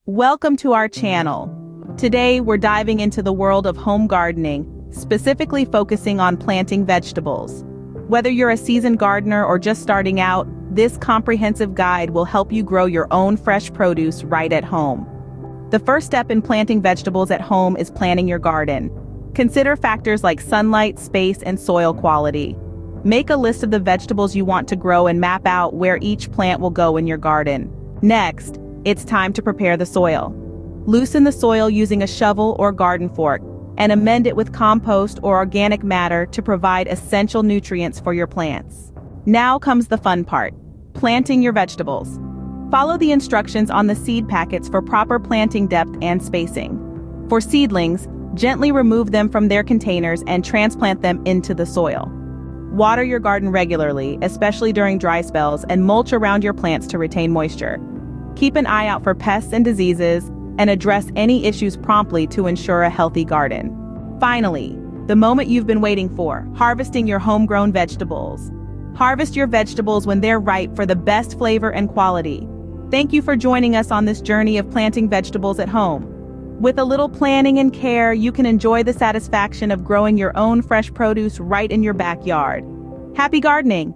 Welcome to our channel. Today, we're diving into the world of home gardening, specifically focusing on planting vegetables. Whether you're a seasoned gardener or just starting out, this comprehensive guide will help you grow your own fresh produce right at home. The first step in planting vegetables at home is planning your garden. Consider factors like sunlight, space, and soil quality. Make a list of the vegetables you want to grow and map out where each plant will go in your garden. Next, it's time to prepare the soil. Loosen the soil using a shovel or garden fork and amend it with compost or organic matter to provide essential nutrients for your plants. Now comes the fun part, planting your vegetables. Follow the instructions on the seed packets for proper planting depth and spacing. For seedlings, gently remove them from their containers and transplant them into the soil. Water your garden regularly, especially during dry spells, and mulch around your plants to retain moisture. Keep an eye out for pests and diseases, and address any issues promptly to ensure a healthy garden. Finally, the moment you've been waiting for, harvesting your homegrown vegetables. Harvest your vegetables when they're ripe for the best flavor and quality. Thank you for joining us on this journey of planting vegetables at home. With a little planning and care, you can enjoy the satisfaction of growing your own fresh produce right in your backyard. Happy gardening!